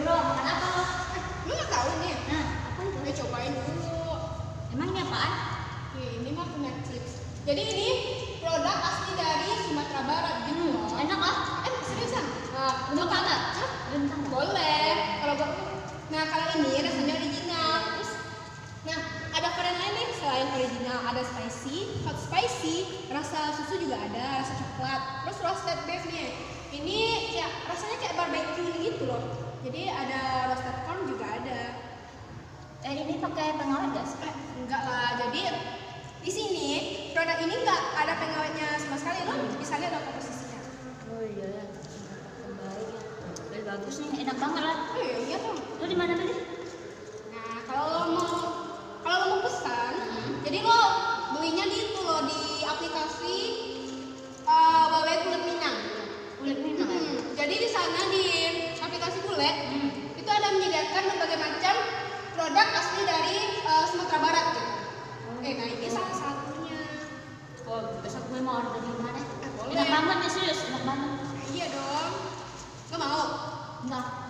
bro, makan apa lo? Lu nggak tahu nih? Nah, apa itu? Ya cobain dulu. Emang ini apaan? Oke, ini mah tuna chips. Jadi ini produk asli dari Sumatera Barat gitu loh. Enak ah? Seriusan? Nah, Belum makan nggak? Hah? Belum tahu. Boleh. Kalau gua, nah kalau ini rasanya original. Terus, nah ada varian lain nih selain original. Ada spicy, hot spicy, rasa susu juga ada, rasa coklat. Terus roasted beef nih. Ini ya rasanya kayak barbecue gitu loh. Jadi ada roasted corn juga ada. Ini pakai pengawet gak sih? Enggak lah. Jadi di sini produk ini enggak ada pengawetnya sama sekali loh. Bisa lihat dong komposisinya. Oh iya ya. Baik ya. Bagus nih, enak banget lah. Oh iya tuh. Lo di mana beli? Nah, kalau lo mau pesan, jadi lo belinya di itu lo di aplikasi Bawe Kulit Minang. Kulit Minang. Jadi di sana di aplikasi Kulit itu ada menyediakan berbagai macam produk asli dari Sumatera Barat gitu. Nah ini salah satunya. Oh, besok gue mau order di mana? Boleh. Enak banget nih, serius, enak banget. Iya dong. Lo mau? Enggak.